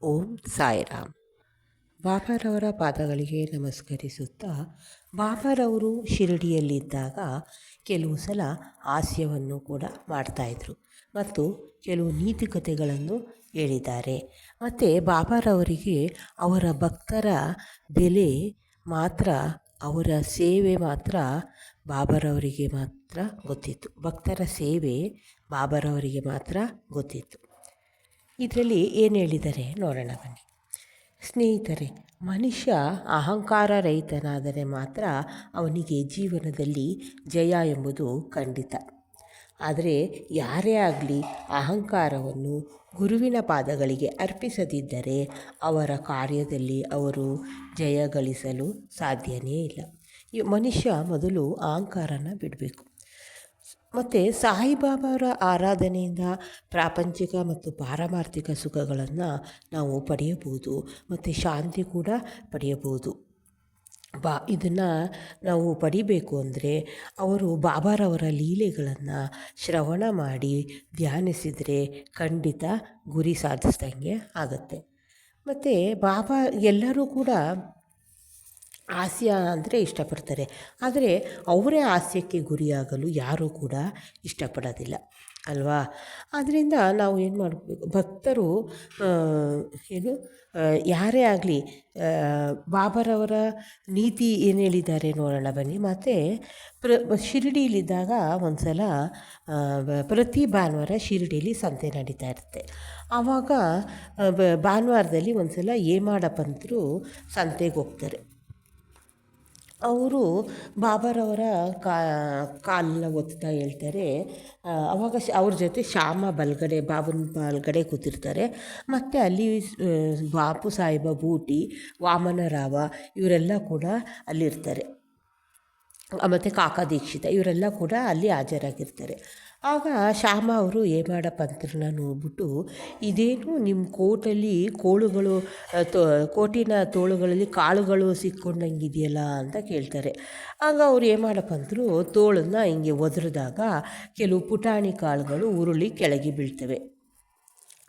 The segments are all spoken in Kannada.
ಓಂ ಸಾಯಿರಾಮ್. ಬಾಬಾರವರ ಪಾದಗಳಿಗೆ ನಮಸ್ಕರಿಸುತ್ತಾ, ಬಾಬಾರವರು ಶಿರಡಿಯಲ್ಲಿದ್ದಾಗ ಕೆಲವು ಸಲ ಹಾಸ್ಯವನ್ನು ಕೂಡ ಮಾಡ್ತಾಯಿದ್ರು ಮತ್ತು ಕೆಲವು ನೀತಿಕತೆಗಳನ್ನು ಹೇಳಿದ್ದಾರೆ. ಮತ್ತು ಬಾಬಾರವರಿಗೆ ಅವರ ಭಕ್ತರ ಬೆಲೆ ಮಾತ್ರ, ಅವರ ಸೇವೆ ಮಾತ್ರ ಬಾಬಾರವರಿಗೆ ಮಾತ್ರ ಗೊತ್ತಿತ್ತು. ಭಕ್ತರ ಸೇವೆ ಬಾಬಾರವರಿಗೆ ಮಾತ್ರ ಗೊತ್ತಿತ್ತು. ಇದರಲ್ಲಿ ಏನು ಹೇಳಿದ್ದಾರೆ ನೋಡೋಣ ಬನ್ನಿ. ಸ್ನೇಹಿತರೆ, ಮನುಷ್ಯ ಅಹಂಕಾರ ರಹಿತನಾದರೆ ಮಾತ್ರ ಅವನಿಗೆ ಜೀವನದಲ್ಲಿ ಜಯ ಎಂಬುದು ಖಂಡಿತ. ಆದರೆ ಯಾರೇ ಆಗಲಿ ಅಹಂಕಾರವನ್ನು ಗುರುವಿನ ಪಾದಗಳಿಗೆ ಅರ್ಪಿಸದಿದ್ದರೆ ಅವರ ಕಾರ್ಯದಲ್ಲಿ ಅವರು ಜಯ ಗಳಿಸಲು ಸಾಧ್ಯವೇ ಇಲ್ಲ. ಈ ಮನುಷ್ಯ ಮೊದಲು ಅಹಂಕಾರನ ಬಿಡಬೇಕು. ಮತ್ತು ಸಾಯಿಬಾಬಾರ ಆರಾಧನೆಯಿಂದ ಪ್ರಾಪಂಚಿಕ ಮತ್ತು ಪಾರಮಾರ್ಥಿಕ ಸುಖಗಳನ್ನು ನಾವು ಪಡೆಯಬಹುದು ಮತ್ತು ಶಾಂತಿ ಕೂಡ ಪಡೆಯಬಹುದು. ಇದನ್ನು ನಾವು ಪಡಿಬೇಕು ಅಂದರೆ ಅವರು ಬಾಬಾರವರ ಲೀಲೆಗಳನ್ನು ಶ್ರವಣ ಮಾಡಿ ಧ್ಯಾನಿಸಿದರೆ ಖಂಡಿತ ಗುರಿ ಸಾಧಿಸ್ದಂಗೆ ಆಗುತ್ತೆ. ಮತ್ತು ಬಾಬಾ ಎಲ್ಲರೂ ಕೂಡ ಹಾಸ್ಯ ಅಂದರೆ ಇಷ್ಟಪಡ್ತಾರೆ, ಆದರೆ ಅವರೇ ಹಾಸ್ಯಕ್ಕೆ ಗುರಿಯಾಗಲು ಯಾರೂ ಕೂಡ ಇಷ್ಟಪಡೋದಿಲ್ಲ ಅಲ್ವಾ? ಆದ್ದರಿಂದ ನಾವು ಏನು ಮಾಡಬೇಕು, ಭಕ್ತರು ಯಾರೇ ಆಗಲಿ ಬಾಬಾರವರ ನೀತಿ ಏನು ಹೇಳಿದ್ದಾರೆ ನೋಡೋಣ ಬನ್ನಿ. ಮತ್ತು ಶಿರಡಿಯಲ್ಲಿದ್ದಾಗ ಒಂದು ಸಲ ಪ್ರತಿ ಭಾನುವಾರ ಶಿರಡಿಯಲ್ಲಿ ಸಂತೆ ನಡೀತಾ ಇರುತ್ತೆ. ಆವಾಗ ಭಾನುವಾರದಲ್ಲಿ ಒಂದು ಸಲ ಹೇಮಾಡ ಪಂತರು ಸಂತೆಗೆ ಹೋಗ್ತಾರೆ. ಅವರು ಬಾಬಾರವರ ಕಾಲನ್ನ ಒತ್ತಾ ಹೇಳ್ತಾರೆ. ಆವಾಗ ಅವ್ರ ಜೊತೆ ಶ್ಯಾಮ ಬಲಗಡೆ, ಬಾಬನ ಬಲಗಡೆ ಕೂತಿರ್ತಾರೆ. ಮತ್ತು ಅಲ್ಲಿ ಬಾಪು ಸಾಹೇಬ ಬೂಟಿ, ವಾಮನರಾವ ಇವರೆಲ್ಲ ಕೂಡ ಅಲ್ಲಿರ್ತಾರೆ. ಮತ್ತು ಕಾಕಾ ದೀಕ್ಷಿತ ಇವರೆಲ್ಲ ಕೂಡ ಅಲ್ಲಿ ಹಾಜರಾಗಿರ್ತಾರೆ. ಆಗ ಶ್ಯಾಮ ಅವರು ಹೇಮಾಡ ಪಂತ್ರನ ನೋಡ್ಬಿಟ್ಟು, ಇದೇನು ನಿಮ್ಮ ಕೋಟಲ್ಲಿ ಕೋಳುಗಳು ಕೋಟಿನ ತೋಳುಗಳಲ್ಲಿ ಕಾಳುಗಳು ಸಿಕ್ಕೊಂಡಂಗಿದೆಯಲ್ಲ ಅಂತ ಕೇಳ್ತಾರೆ. ಆಗ ಅವ್ರು ಹೇಮಾಡ ಪಂತರು ತೋಳನ್ನು ಹಿಂಗೆ ಒದರಿದಾಗ ಕೆಲವು ಪುಟಾಣಿ ಕಾಳುಗಳು ಉರುಳಿ ಕೆಳಗೆ ಬೀಳ್ತವೆ.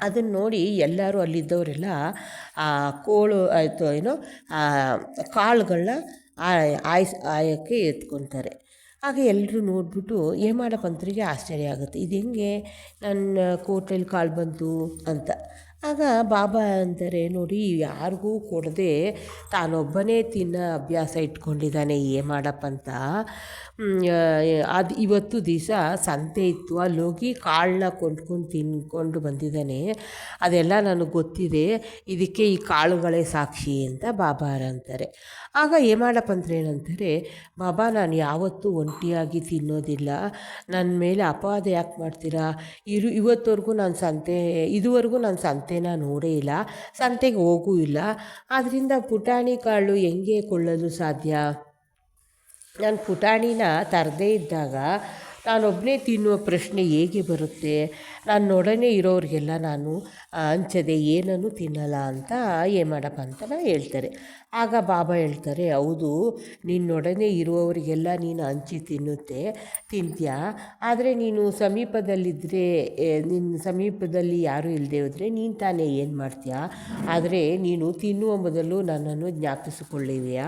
ಅದನ್ನು ನೋಡಿ ಎಲ್ಲರೂ ಅಲ್ಲಿದ್ದವರೆಲ್ಲ ಕಾಳುಗಳನ್ನ ಆಯಕ್ಕೆ ಎತ್ಕೊತಾರೆ. ಆಗ ಎಲ್ಲರೂ ನೋಡಿಬಿಟ್ಟು ಹೇಮಾಡ ಪಂತರಿಗೆ ಆಶ್ಚರ್ಯ ಆಗುತ್ತೆ, ಇದು ಹೆಂಗೆ ನನ್ನ ಕೋಟೆಯಲ್ಲಿ ಕಾಳು ಬಂತು ಅಂತ. ಆಗ ಬಾಬಾ ಅಂತಾರೆ, ನೋಡಿ ಯಾರಿಗೂ ಕೊಡದೆ ತಾನೊಬ್ಬನೇ ತಿನ್ನೋ ಅಭ್ಯಾಸ ಇಟ್ಕೊಂಡಿದ್ದಾನೆ ಹೇಮಾಡಪ್ಪ ಅಂತ. ಅದು ಇವತ್ತು ದಿವಸ ಸಂತೆ ಇತ್ತು, ಅಲ್ಲೋಗಿ ಕಾಳನ್ನ ಕೊಂಡ್ಕೊಂಡು ತಿನ್ಕೊಂಡು ಬಂದಿದ್ದಾನೆ. ಅದೆಲ್ಲ ನನಗೆ ಗೊತ್ತಿದೆ, ಇದಕ್ಕೆ ಈ ಕಾಳುಗಳೇ ಸಾಕ್ಷಿ ಅಂತ ಬಾಬಾ ಅಂತಾರೆ. ಆಗ ಹೇಮಾಡ ಪಂತ್ರ ಏನಂತಾರೆ, ಬಾಬಾ ನಾನು ಯಾವತ್ತೂ ಒಂಟಿಯಾಗಿ ತಿನ್ನೋದಿಲ್ಲ, ನನ್ನ ಮೇಲೆ ಅಪವಾದ ಯಾಕೆ ಮಾಡ್ತೀರಾ? ಇದುವರೆಗೂ ನಾನು ಸಂತೆನ ನೋಡೇ ಇಲ್ಲ, ಸಂತೆಗೆ ಹೋಗೂ ಇಲ್ಲ. ಆದ್ದರಿಂದ ಪುಟಾಣಿ ಕಾಳು ಹೆಂಗೆ ಕೊಳ್ಳಲು ಸಾಧ್ಯ? ನಾನು ಪುಟಾಣಿನ ತರದೇ ಇದ್ದಾಗ ನಾನೊಬ್ಬನೇ ತಿನ್ನುವ ಪ್ರಶ್ನೆ ಹೇಗೆ ಬರುತ್ತೆ? ನನ್ನೊಡನೆ ಇರೋರಿಗೆಲ್ಲ ನಾನು ಹಂಚದೆ ಏನನ್ನು ತಿನ್ನಲ್ಲ ಅಂತ ಹೇಮಾಡಪ್ಪ ಅಂತ ಹೇಳ್ತಾರೆ. ಆಗ ಬಾಬಾ ಹೇಳ್ತಾರೆ, ಹೌದು, ನಿನ್ನೊಡನೆ ಇರುವವರಿಗೆಲ್ಲ ನೀನು ಹಂಚಿ ತಿಂತೀಯ, ಆದರೆ ನೀನು ಸಮೀಪದಲ್ಲಿದ್ದರೆ, ನಿನ್ನ ಸಮೀಪದಲ್ಲಿ ಯಾರೂ ಇಲ್ಲದೆ ಹೋದರೆ ನೀನು ತಾನೇ ಏನು ಮಾಡ್ತೀಯ? ಆದರೆ ನೀನು ತಿನ್ನುವ ಮೊದಲು ನನ್ನನ್ನು ಜ್ಞಾಪಿಸಿಕೊಳ್ಳಿದೆಯಾ?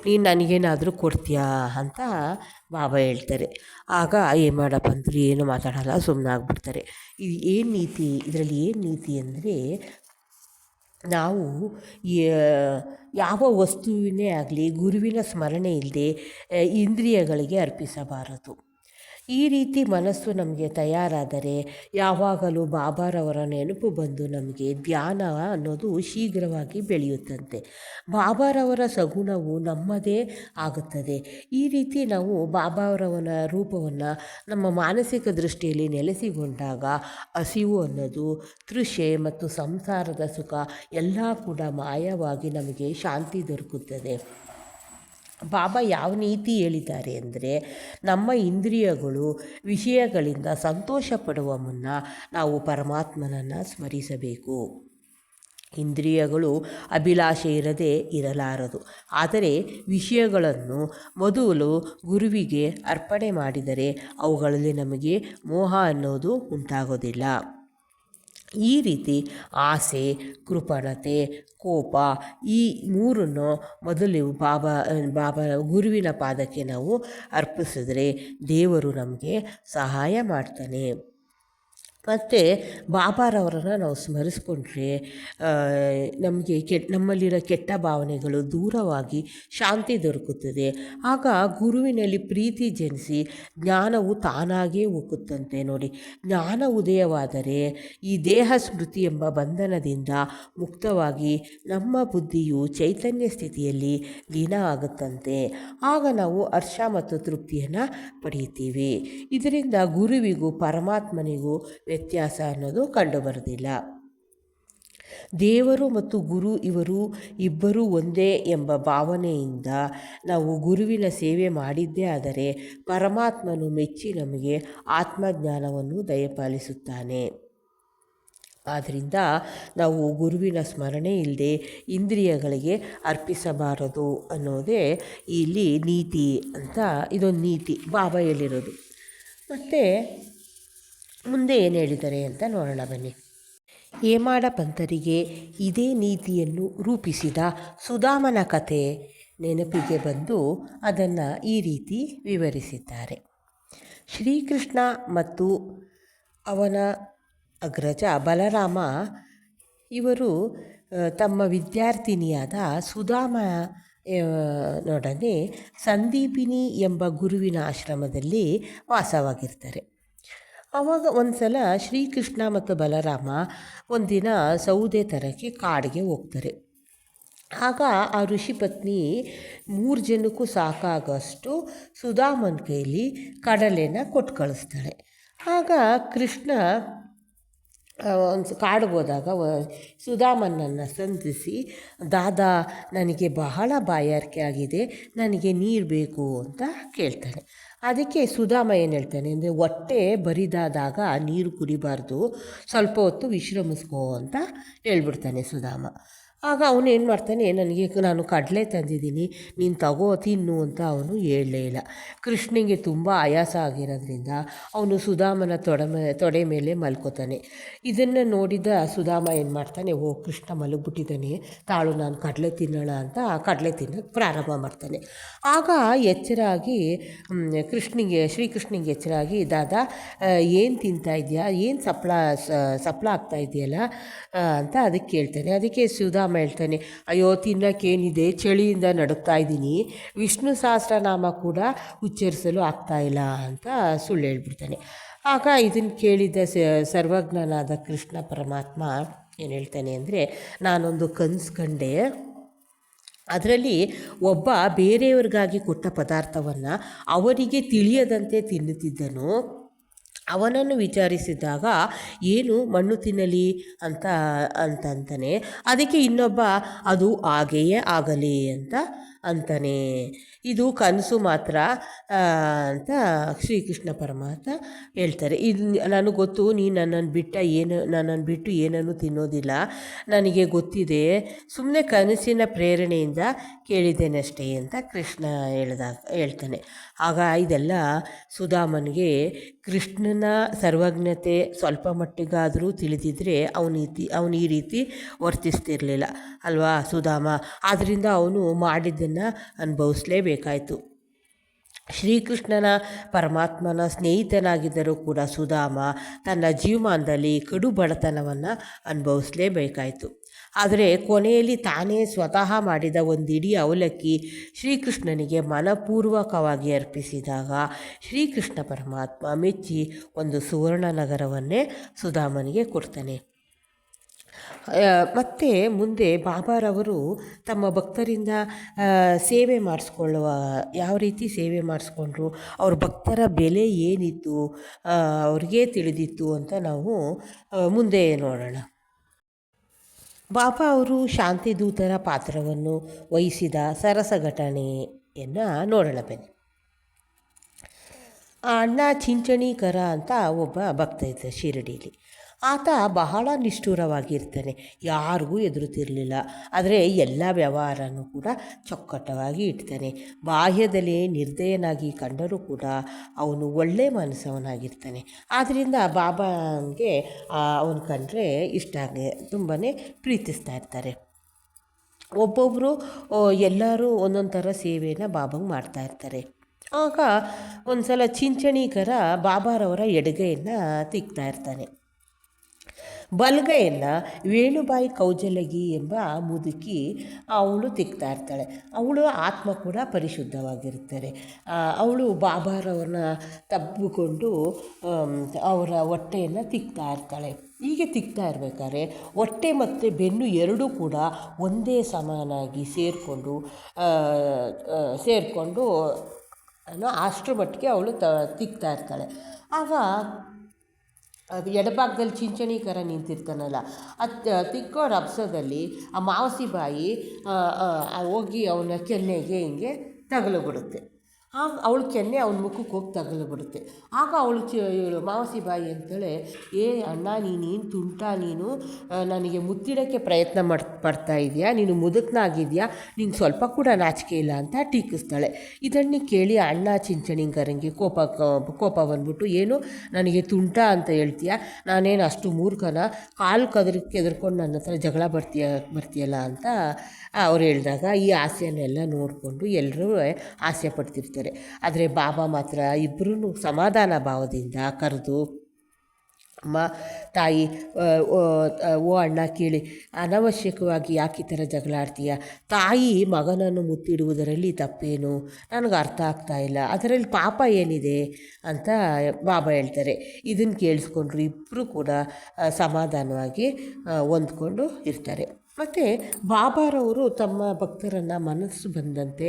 ನೀನು ನನಗೇನಾದರೂ ಕೊಡ್ತೀಯಾ ಅಂತ ಬಾಬಾ ಹೇಳ್ತಾರೆ. ಆಗ ಹೇಮಾಡ ಪಂತರು ಏನು ಮಾತಾಡಲ್ಲ, ಸುಮ್ಮನೆ ಆಗ್ಬಿಡ್ತಾರೆ. ಇದು ಏನು ನೀತಿ? ಇದರಲ್ಲಿ ಏನು ನೀತಿ ಅಂದರೆ, ನಾವು ಯಾವ ವಸ್ತುವಿನೇ ಆಗಲಿ ಗುರುವಿನ ಸ್ಮರಣೆ ಇಲ್ಲದೆ ಇಂದ್ರಿಯಗಳಿಗೆ ಅರ್ಪಿಸಬಾರದು. ಈ ರೀತಿ ಮನಸ್ಸು ನಮಗೆ ತಯಾರಾದರೆ ಯಾವಾಗಲೂ ಬಾಬಾರವರ ನೆನಪು ಬಂದು ನಮಗೆ ಧ್ಯಾನ ಅನ್ನೋದು ಶೀಘ್ರವಾಗಿ ಬೆಳೆಯುತ್ತಂತೆ. ಬಾಬಾರವರ ಸಗುಣವು ನಮ್ಮದೇ ಆಗುತ್ತದೆ. ಈ ರೀತಿ ನಾವು ಬಾಬಾರವರ ರೂಪವನ್ನು ನಮ್ಮ ಮಾನಸಿಕ ದೃಷ್ಟಿಯಲ್ಲಿ ನೆಲೆಸಿಕೊಂಡಾಗ ಹಸಿವು ಅನ್ನೋದು, ತೃಷೆ ಮತ್ತು ಸಂಸಾರದ ಸುಖ ಎಲ್ಲ ಕೂಡ ಮಾಯವಾಗಿ ನಮಗೆ ಶಾಂತಿ ದೊರಕುತ್ತದೆ. ಬಾಬಾ ಯಾವ ನೀತಿ ಹೇಳಿದ್ದಾರೆ ಅಂದರೆ, ನಮ್ಮ ಇಂದ್ರಿಯಗಳು ವಿಷಯಗಳಿಂದ ಸಂತೋಷ ಪಡುವ ಮುನ್ನ ನಾವು ಪರಮಾತ್ಮನನ್ನು ಸ್ಮರಿಸಬೇಕು. ಇಂದ್ರಿಯಗಳು ಅಭಿಲಾಷೆ ಇರದೇ ಇರಲಾರದು, ಆದರೆ ವಿಷಯಗಳನ್ನು ಮೊದಲು ಗುರುವಿಗೆ ಅರ್ಪಣೆ ಮಾಡಿದರೆ ಅವುಗಳಲ್ಲಿ ನಮಗೆ ಮೋಹ ಅನ್ನೋದು ಉಂಟಾಗೋದಿಲ್ಲ. ಈ ರೀತಿ ಆಸೆ, ಕೃಪಣತೆ, ಕೋಪ ಈ ಮೂರನ್ನು ಮೊದಲು ಬಾಬಾ ಗುರುವಿನ ಪಾದಕ್ಕೆ ನಾವು ಅರ್ಪಿಸಿದ್ರೆ ದೇವರು ನಮಗೆ ಸಹಾಯ ಮಾಡ್ತಾನೆ. ಮತ್ತು ಬಾಬಾರವರನ್ನು ನಾವು ಸ್ಮರಿಸ್ಕೊಂಡ್ರೆ ನಮಗೆ ನಮ್ಮಲ್ಲಿರೋ ಕೆಟ್ಟ ಭಾವನೆಗಳು ದೂರವಾಗಿ ಶಾಂತಿ ದೊರಕುತ್ತದೆ. ಆಗ ಗುರುವಿನಲ್ಲಿ ಪ್ರೀತಿ ಜನಿಸಿ ಜ್ಞಾನವು ತಾನಾಗೇ ಉಕ್ಕುತ್ತಂತೆ. ನೋಡಿ, ಜ್ಞಾನ ಉದಯವಾದರೆ ಈ ದೇಹ ಸ್ಮೃತಿ ಎಂಬ ಬಂಧನದಿಂದ ಮುಕ್ತವಾಗಿ ನಮ್ಮ ಬುದ್ಧಿಯು ಚೈತನ್ಯ ಸ್ಥಿತಿಯಲ್ಲಿ ಲೀನ ಆಗುತ್ತಂತೆ. ಆಗ ನಾವು ಹರ್ಷ ಮತ್ತು ತೃಪ್ತಿಯನ್ನು ಪಡೆಯುತ್ತೀವಿ. ಇದರಿಂದ ಗುರುವಿಗೂ ಪರಮಾತ್ಮನಿಗೂ ವ್ಯತ್ಯಾಸ ಅನ್ನೋದು ಕಂಡುಬರುವುದಿಲ್ಲ. ದೇವರು ಮತ್ತು ಗುರು ಇವರು ಇಬ್ಬರೂ ಒಂದೇ ಎಂಬ ಭಾವನೆಯಿಂದ ನಾವು ಗುರುವಿನ ಸೇವೆ ಮಾಡಿದ್ದೇ ಆದರೆ ಪರಮಾತ್ಮನು ಮೆಚ್ಚಿ ನಮಗೆ ಆತ್ಮಜ್ಞಾನವನ್ನು ದಯಪಾಲಿಸುತ್ತಾನೆ. ಆದ್ದರಿಂದ ನಾವು ಗುರುವಿನ ಸ್ಮರಣೆ ಇಲ್ಲದೆ ಇಂದ್ರಿಯಗಳಿಗೆ ಅರ್ಪಿಸಬಾರದು ಅನ್ನೋದೇ ಇಲ್ಲಿ ನೀತಿ ಅಂತ, ಇದೊಂದು ನೀತಿ ಬಾಬಾ ಹೇಳಿರೋದು. ಮತ್ತು ಮುಂದೆ ಏನು ಹೇಳಿದ್ದಾರೆ ಅಂತ ನೋಡೋಣ ಬನ್ನಿ. ಹೇಮಾಡ ಪಂತರಿಗೆ ಇದೇ ನೀತಿಯನ್ನು ರೂಪಿಸಿದ ಸುಧಾಮನ ಕಥೆ ನೆನಪಿಗೆ ಬಂದು ಅದನ್ನು ಈ ರೀತಿ ವಿವರಿಸಿದ್ದಾರೆ. ಶ್ರೀಕೃಷ್ಣ ಮತ್ತು ಅವನ ಅಗ್ರಜ ಬಲರಾಮ ಇವರು ತಮ್ಮ ವಿದ್ಯಾರ್ಥಿನಿಯಾದ ಸುಧಾಮನೊಡನೆ ಸಂದೀಪಿನಿ ಎಂಬ ಗುರುವಿನ ಆಶ್ರಮದಲ್ಲಿ ವಾಸವಾಗಿರ್ತಾರೆ. ಆವಾಗ ಒಂದು ಸಲ ಶ್ರೀಕೃಷ್ಣ ಮತ್ತು ಬಲರಾಮ ಒಂದಿನ ಸೌದೆ ತರಕ್ಕೆ ಕಾಡಿಗೆ ಹೋಗ್ತಾರೆ. ಆಗ ಆ ಋಷಿ ಪತ್ನಿ 3 ಜನಕ್ಕೂ ಸಾಕಾಗೋಷ್ಟು ಸುಧಾಮನ ಕೈಲಿ ಕಡಲೆನ ಕೊಟ್ಟು ಕಳಿಸ್ತಾಳೆ. ಆಗ ಕೃಷ್ಣ ಒಂದು ಕಾಡಿಗೆ ಹೋದಾಗ ಸುಧಾಮನನ್ನು ಸಂಧಿಸಿ, ದಾದಾ ನನಗೆ ಬಹಳ ಬಾಯಾರಿಕೆ ಆಗಿದೆ, ನನಗೆ ನೀರು ಬೇಕು ಅಂತ ಕೇಳ್ತಾನೆ. ಅದಕ್ಕೆ ಸುಧಾಮ ಏನು ಹೇಳ್ತಾನೆ ಅಂದರೆ, ಹೊಟ್ಟೆ ಬರಿದಾದಾಗ ನೀರು ಕುಡಿಬಾರ್ದು, ಸ್ವಲ್ಪ ಹೊತ್ತು ವಿಶ್ರಮಿಸ್ಕೋ ಅಂತ ಹೇಳ್ಬಿಡ್ತಾನೆ ಸುಧಾಮ. ಆಗ ಅವನು ಏನು ಮಾಡ್ತಾನೆ, ನಾನು ಕಡಲೆ ತಂದಿದ್ದೀನಿ, ನೀನು ತಗೋ ತಿನ್ನು ಅಂತ ಅವನು ಹೇಳಲೇ ಇಲ್ಲ. ಕೃಷ್ಣನಿಗೆ ತುಂಬ ಆಯಾಸ ಆಗಿರೋದ್ರಿಂದ ಅವನು ಸುಧಾಮನ ತೊಡೆ ಮೇಲೆ ಮಲ್ಕೋತಾನೆ. ಇದನ್ನು ನೋಡಿದ ಸುಧಾಮ ಏನು ಮಾಡ್ತಾನೆ, ಓ ಕೃಷ್ಣ ಮಲಗಿಬಿಟ್ಟಿದ್ದಾನೆ, ತಾಳು ನಾನು ಕಡಲೆ ತಿನ್ನೋಣ ಅಂತ ಕಡಲೆ ತಿನ್ನೋಕ್ಕೆ ಪ್ರಾರಂಭ ಮಾಡ್ತಾನೆ. ಆಗ ಎಚ್ಚರಾಗಿ ಶ್ರೀಕೃಷ್ಣನಿಗೆ ಎಚ್ಚರಾಗಿ, ದಾದಾ ಏನು ತಿಂತಾ ಇದೆಯಾ, ಏನು ಸಪ್ಲ ಆಗ್ತಾ ಇದೆಯಲ್ಲ ಅಂತ ಅದಕ್ಕೆ ಕೇಳ್ತಾನೆ. ಅದಕ್ಕೆ ಸುಧಾಮ ಹೇಳ್ತಾನೆ, ಅಯ್ಯೋ ತಿನ್ನೋಕ್ಕೇನಿದೆ, ಚಳಿಯಿಂದ ನಡುಗ್ತಾ ಇದ್ದೀನಿ, ವಿಷ್ಣು ಸಹಸ್ರನಾಮ ಕೂಡ ಉಚ್ಚರಿಸಲು ಆಗ್ತಾಯಿಲ್ಲ ಅಂತ ಸುಳ್ಳು ಹೇಳ್ಬಿಡ್ತಾನೆ. ಆಗ ಇದನ್ನು ಕೇಳಿದ ಸರ್ವಜ್ಞನಾದ ಕೃಷ್ಣ ಪರಮಾತ್ಮ ಏನು ಹೇಳ್ತಾನೆ ಅಂದರೆ, ನಾನೊಂದು ಕನಸು ಕಂಡೆ, ಅದರಲ್ಲಿ ಒಬ್ಬ ಬೇರೆಯವ್ರಿಗಾಗಿ ಕೊಟ್ಟ ಪದಾರ್ಥವನ್ನು ಅವರಿಗೆ ತಿಳಿಯದಂತೆ ತಿನ್ನುತ್ತಿದ್ದನು. ಅವನನ್ನು ವಿಚಾರಿಸಿದಾಗ ಏನು ಮಣ್ಣು ತಿನ್ನಲಿ ಅಂತಾನೆ. ಅದಕ್ಕೆ ಇನ್ನೊಬ್ಬ ಅದು ಹಾಗೆಯೇ ಆಗಲಿ ಅಂತಾನೆ. ಇದು ಕನಸು ಮಾತ್ರ ಅಂತ ಶ್ರೀಕೃಷ್ಣ ಪರಮಾತ್ಮ ಹೇಳ್ತಾರೆ. ಇದು ನನಗೆ ಗೊತ್ತು, ನನ್ನನ್ನು ಬಿಟ್ಟು ಏನನ್ನು ತಿನ್ನೋದಿಲ್ಲ, ನನಗೆ ಗೊತ್ತಿದೆ, ಸುಮ್ಮನೆ ಕನಸಿನ ಪ್ರೇರಣೆಯಿಂದ ಕೇಳಿದ್ದೇನಷ್ಟೇ ಅಂತ ಕೃಷ್ಣ ಹೇಳ್ತಾನೆ. ಆಗ ಇದೆಲ್ಲ ಸುಧಾಮನಿಗೆ ಕೃಷ್ಣನ ಸರ್ವಜ್ಞತೆ ಸ್ವಲ್ಪ ಮಟ್ಟಿಗಾದರೂ ತಿಳಿದಿದ್ದರೆ ಅವನು ಈ ರೀತಿ ವರ್ತಿಸ್ತಿರಲಿಲ್ಲ ಅಲ್ವಾ ಸುಧಾಮ. ಆದ್ದರಿಂದ ಅವನು ಮಾಡಿದ್ದನ್ನು ಅನುಭವಿಸಲೇಬೇಕಾಯಿತು. ಶ್ರೀಕೃಷ್ಣನ ಪರಮಾತ್ಮನ ಸ್ನೇಹಿತನಾಗಿದ್ದರೂ ಕೂಡ ಸುಧಾಮ ತನ್ನ ಜೀವಮಾನದಲ್ಲಿ ಕಡು ಬಡತನವನ್ನು ಅನುಭವಿಸಲೇಬೇಕಾಯಿತು. ಆದರೆ ಕೊನೆಯಲ್ಲಿ ತಾನೇ ಸ್ವತಃ ಮಾಡಿದ ಒಂದಿಡೀ ಅವಲಕ್ಕಿ ಶ್ರೀಕೃಷ್ಣನಿಗೆ ಮನಪೂರ್ವಕವಾಗಿ ಅರ್ಪಿಸಿದಾಗ ಶ್ರೀಕೃಷ್ಣ ಪರಮಾತ್ಮ ಮೆಚ್ಚಿ ಒಂದು ಸುವರ್ಣ ನಗರವನ್ನೇ ಸುಧಾಮನಿಗೆ ಕೊಡ್ತಾನೆ. ಮತ್ತು ಮುಂದೆ ಬಾಬಾರವರು ತಮ್ಮ ಭಕ್ತರಿಂದ ಸೇವೆ ಮಾಡಿಸ್ಕೊಳ್ಳುವ ಯಾವ ರೀತಿ ಸೇವೆ ಮಾಡಿಸ್ಕೊಂಡ್ರು, ಅವ್ರ ಭಕ್ತರ ಬೆಲೆ ಏನಿತ್ತು ಅವ್ರಿಗೆ ತಿಳಿದಿತ್ತು ಅಂತ ನಾವು ಮುಂದೆ ನೋಡೋಣ. ಬಾಬಾ ಅವರು ಶಾಂತಿದೂತರ ಪಾತ್ರವನ್ನು ವಹಿಸಿದ ಸರಸ ಘಟನೆಯನ್ನು ನೋಡೋಣ ಬನ್ನಿ. ಅಣ್ಣ ಚಿಂಚಣಿಕರ ಅಂತ ಒಬ್ಬ ಭಕ್ತ ಇದ್ದ ಶಿರಡಿಲಿ. ಆತ ಬಹಳ ನಿಷ್ಠುರವಾಗಿರ್ತಾನೆ, ಯಾರಿಗೂ ಎದುರುತ್ತಿರಲಿಲ್ಲ. ಆದರೆ ಎಲ್ಲ ವ್ಯವಹಾರನೂ ಕೂಡ ಚೊಕ್ಕಟವಾಗಿ ಇಡ್ತಾನೆ. ಬಾಹ್ಯದಲ್ಲಿ ನಿರ್ದಯನಾಗಿ ಕಂಡರೂ ಕೂಡ ಅವನು ಒಳ್ಳೆ ಮನಸ್ಸವನಾಗಿರ್ತಾನೆ. ಆದ್ದರಿಂದ ಬಾಬಾಗೆ ಅವನು ಕಂಡ್ರೆ ಇಷ್ಟ ತುಂಬಾ ಪ್ರೀತಿಸ್ತಾ ಇರ್ತಾರೆ. ಒಬ್ಬೊಬ್ಬರು ಎಲ್ಲರೂ ಒಂದೊಂದು ಥರ ಸೇವೆಯನ್ನು ಬಾಬಂಗೆ ಮಾಡ್ತಾಯಿರ್ತಾರೆ. ಆಗ ಒಂದು ಸಲ ಚಿಂಚಣೀಕರ ಬಾಬಾರವರ ಎಡಗೈಯನ್ನು ತಿಕ್ತಾ ಇರ್ತಾನೆ. ಬಲಗೈಯನ್ನು ವೇಣುಬಾಯಿ ಕೌಜಲಗಿ ಎಂಬ ಮುದುಕಿ ಅವಳು ತಿಕ್ತಾ ಇರ್ತಾಳೆ. ಅವಳು ಆತ್ಮ ಕೂಡ ಪರಿಶುದ್ಧವಾಗಿರ್ತಾರೆ. ಅವಳು ಬಾಬಾರವ್ರನ್ನ ತಬ್ಬಿಕೊಂಡು ಅವರ ಹೊಟ್ಟೆಯನ್ನು ತಿಕ್ತಾ ಇರ್ತಾಳೆ. ಹೀಗೆ ತಿಕ್ತಾ ಇರಬೇಕಾದ್ರೆ ಹೊಟ್ಟೆ ಮತ್ತು ಬೆನ್ನು ಎರಡೂ ಕೂಡ ಒಂದೇ ಸಮಾನಾಗಿ ಸೇರಿಕೊಂಡು ಅಷ್ಟರ ಮಟ್ಟಿಗೆ ಅವಳು ತಿಕ್ತಾ ಇರ್ತಾಳೆ. ಆಗ ಎಡಭಾಗದಲ್ಲಿ ಚಿಂಚಣೀಕರ ನಿಂತಿರ್ತಾನಲ್ಲ, ತಿಕ್ಕೋ ರಭಸದಲ್ಲಿ ಆ ಮಾವಸಿ ಬಾಯಿ ಹೋಗಿ ಅವನ ಕೆನ್ನೆಗೆ ಹಿಂಗೆ ತಗಲು ಬಿಡುತ್ತೆ. ಆಗ ಅವಳು ಕೆನ್ನೆ ಅವನ ಮುಖಕ್ಕೆ ಹೋಗಿ ತಗಲು ಬಿಡುತ್ತೆ. ಆಗ ಅವಳು ಮಾವಸಿ ಬಾಯಿ ಅಂತೇಳಿ, ಅಣ್ಣ ನೀನೇನು ತುಂಟ, ನೀನು ನನಗೆ ಮುತ್ತಿಡೋಕ್ಕೆ ಪ್ರಯತ್ನ ಪಡ್ತಾ ಇದೆಯಾ, ನೀನು ಮುದುಕನಾಗಿದೆಯಾ, ನಿಂಗೆ ಸ್ವಲ್ಪ ಕೂಡ ನಾಚಿಕೆ ಇಲ್ಲ ಅಂತ ಟೀಕಿಸ್ತಾಳೆ. ಇದನ್ನು ಕೇಳಿ ಅಣ್ಣ ಚಿಂಚಣಿಂಗರಂಗೆ ಕೋಪ ಬಂದ್ಬಿಟ್ಟು, ಏನು ನನಗೆ ತುಂಟ ಅಂತ ಹೇಳ್ತೀಯ, ನಾನೇನು ಅಷ್ಟು ಮೂರ್ಖನ, ಕಾಲು ಕೆದರ್ಕೊಂಡು ನನ್ನ ಹತ್ರ ಜಗಳ ಬರ್ತೀಯಲ್ಲ ಅಂತ ಅವ್ರು ಹೇಳಿದಾಗ ಈ ಹಾಸ್ಯನೆಲ್ಲ ನೋಡಿಕೊಂಡು ಎಲ್ಲರೂ ಹಾಸ್ಯ ಪಡ್ತಿರ್ತಾರೆ. ಆದರೆ ಬಾಬಾ ಮಾತ್ರ ಇಬ್ಬರೂ ಸಮಾಧಾನ ಭಾವದಿಂದ ಕರೆದು, ಅಮ್ಮ ತಾಯಿ, ಓ ಅಣ್ಣ ಕೇಳಿ, ಅನವಶ್ಯಕವಾಗಿ ಯಾಕೆ ಈ ಥರ ಜಗಳ ಆಡ್ತೀಯ, ತಾಯಿ ಮಗನನ್ನು ಮುತ್ತಿಡುವುದರಲ್ಲಿ ತಪ್ಪೇನು, ನನಗೆ ಅರ್ಥ ಆಗ್ತಾ ಇಲ್ಲ, ಅದರಲ್ಲಿ ಪಾಪ ಏನಿದೆ ಅಂತ ಬಾಬಾ ಹೇಳ್ತಾರೆ. ಇದನ್ನು ಕೇಳಿಸ್ಕೊಂಡ್ರು ಇಬ್ಬರು ಕೂಡ ಸಮಾಧಾನವಾಗಿ ಹೊಂದ್ಕೊಂಡು ಇರ್ತಾರೆ. ಮತ್ತು ಬಾಬಾರವರು ತಮ್ಮ ಭಕ್ತರನ್ನು ಮನಸ್ಸು ಬಂದಂತೆ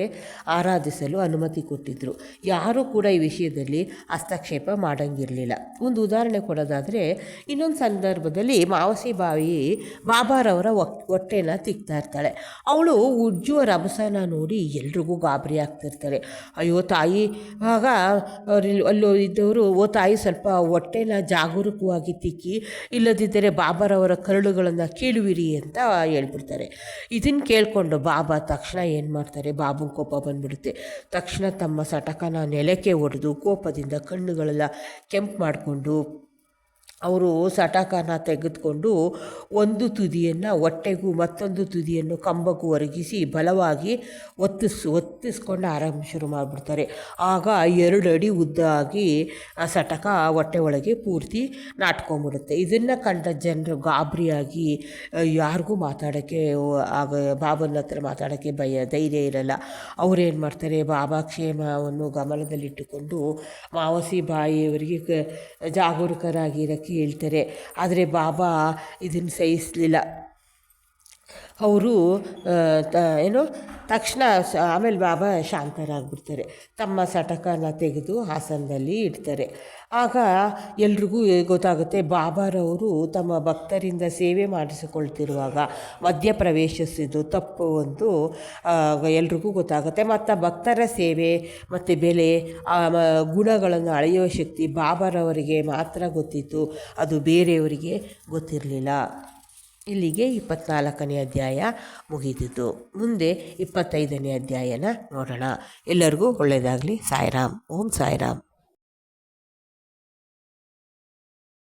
ಆರಾಧಿಸಲು ಅನುಮತಿ ಕೊಟ್ಟಿದ್ದರು. ಯಾರೂ ಕೂಡ ಈ ವಿಷಯದಲ್ಲಿ ಹಸ್ತಕ್ಷೇಪ ಮಾಡೋಂಗಿರಲಿಲ್ಲ. ಒಂದು ಉದಾಹರಣೆ ಕೊಡೋದಾದರೆ, ಇನ್ನೊಂದು ಸಂದರ್ಭದಲ್ಲಿ ಮಾವಸಿ ಬಾಯಿ ಬಾಬಾರವರ ಹೊಟ್ಟೆನ ತಿಕ್ತಾ ಇರ್ತಾಳೆ. ಅವಳು ಉಜ್ಜುವ ರಭಸನ ನೋಡಿ ಎಲ್ರಿಗೂ ಗಾಬರಿ ಆಗ್ತಿರ್ತಾರೆ. ಅಯ್ಯೋ ತಾಯಿ, ಆಗ ಅಲ್ಲೋ ಇದ್ದವರು, ಓ ತಾಯಿ ಸ್ವಲ್ಪ ಹೊಟ್ಟೆನ ಜಾಗರೂಕವಾಗಿ ತಿಕ್ಕಿ, ಇಲ್ಲದಿದ್ದರೆ ಬಾಬಾರವರ ಕರುಳುಗಳನ್ನು ಕೀಳುವಿರಿ ಅಂತ ಹೇಳ್ಬಿಡ್ತಾರೆ. ಇದನ್ನು ಕೇಳಿಕೊಂಡು ಬಾಬಾ ತಕ್ಷಣ ಏನು ಮಾಡ್ತಾರೆ, ಬಾಬಂಗೆ ಕೋಪ ಬಂದುಬಿಡುತ್ತೆ. ತಕ್ಷಣ ತಮ್ಮ ಸಟಕನ ನೆಲಕ್ಕೆ ಹೊಡೆದು ಕೋಪದಿಂದ ಕಣ್ಣುಗಳೆಲ್ಲ ಕೆಂಪು ಮಾಡಿಕೊಂಡು ಅವರು ಸಟಕನ ತೆಗೆದುಕೊಂಡು ಒಂದು ತುದಿಯನ್ನು ಹೊಟ್ಟೆಗೂ ಮತ್ತೊಂದು ತುದಿಯನ್ನು ಕಂಬಕ್ಕೂ ಒರಗಿಸಿ ಬಲವಾಗಿ ಒತ್ತಿಸ್ಕೊಂಡು ಆರಂಭ ಶುರು ಮಾಡಿಬಿಡ್ತಾರೆ. ಆಗ 2 ಅಡಿ ಉದ್ದಾಗಿ ಆ ಸಟಕ ಹೊಟ್ಟೆ ಒಳಗೆ ಪೂರ್ತಿ ನಾಟ್ಕೊಂಬಿಡುತ್ತೆ. ಇದನ್ನು ಕಂಡ ಜನರು ಗಾಬರಿಯಾಗಿ ಯಾರಿಗೂ ಮಾತಾಡೋಕ್ಕೆ ಬಾಬನ ಹತ್ರ ಮಾತಾಡೋಕ್ಕೆ ಧೈರ್ಯ ಇರಲ್ಲ. ಅವರೇನು ಮಾಡ್ತಾರೆ, ಬಾಬಾ ಕ್ಷೇಮವನ್ನು ಗಮನದಲ್ಲಿಟ್ಟುಕೊಂಡು ಮಾವಸಿ ಬಾಯಿಯವರಿಗೆ ಜಾಗರೂಕರಾಗಿರೋಕ್ಕೆ ಹೇಳ್ತಾರೆ. ಆದರೆ ಬಾಬಾ ಇದನ್ನು ಸಹಿಸಲಿಲ್ಲ. ಅವರು ತಕ್ಷಣ ಆಮೇಲೆ ಬಾಬಾ ಶಾಂತರಾಗ್ಬಿಡ್ತಾರೆ. ತಮ್ಮ ಸಟಕನ ತೆಗೆದು ಹಾಸನದಲ್ಲಿ ಇಡ್ತಾರೆ. ಆಗ ಎಲ್ರಿಗೂ ಗೊತ್ತಾಗುತ್ತೆ, ಬಾಬಾರವರು ತಮ್ಮ ಭಕ್ತರಿಂದ ಸೇವೆ ಮಾಡಿಸಿಕೊಳ್ತಿರುವಾಗ ಮಧ್ಯಪ್ರವೇಶಿಸಿದ್ದು ತಪ್ಪು ಒಂದು ಎಲ್ರಿಗೂ ಗೊತ್ತಾಗುತ್ತೆ. ಮತ್ತು ಭಕ್ತರ ಸೇವೆ ಮತ್ತು ಬೆಲೆ, ಗುಣಗಳನ್ನು ಅಳೆಯುವ ಶಕ್ತಿ ಬಾಬಾರವರಿಗೆ ಮಾತ್ರ ಗೊತ್ತಿತ್ತು, ಅದು ಬೇರೆಯವರಿಗೆ ಗೊತ್ತಿರಲಿಲ್ಲ. ಇಲ್ಲಿಗೆ 24ನೇ ಅಧ್ಯಾಯ ಮುಗಿದಿತು. ಮುಂದೆ 25ನೇ ಅಧ್ಯಾಯನ ನೋಡೋಣ. ಎಲ್ಲರಿಗೂ ಒಳ್ಳೆಯದಾಗಲಿ. ಸಾಯಿರಾಮ್. ಓಂ ಸಾಯಿರಾಮ್.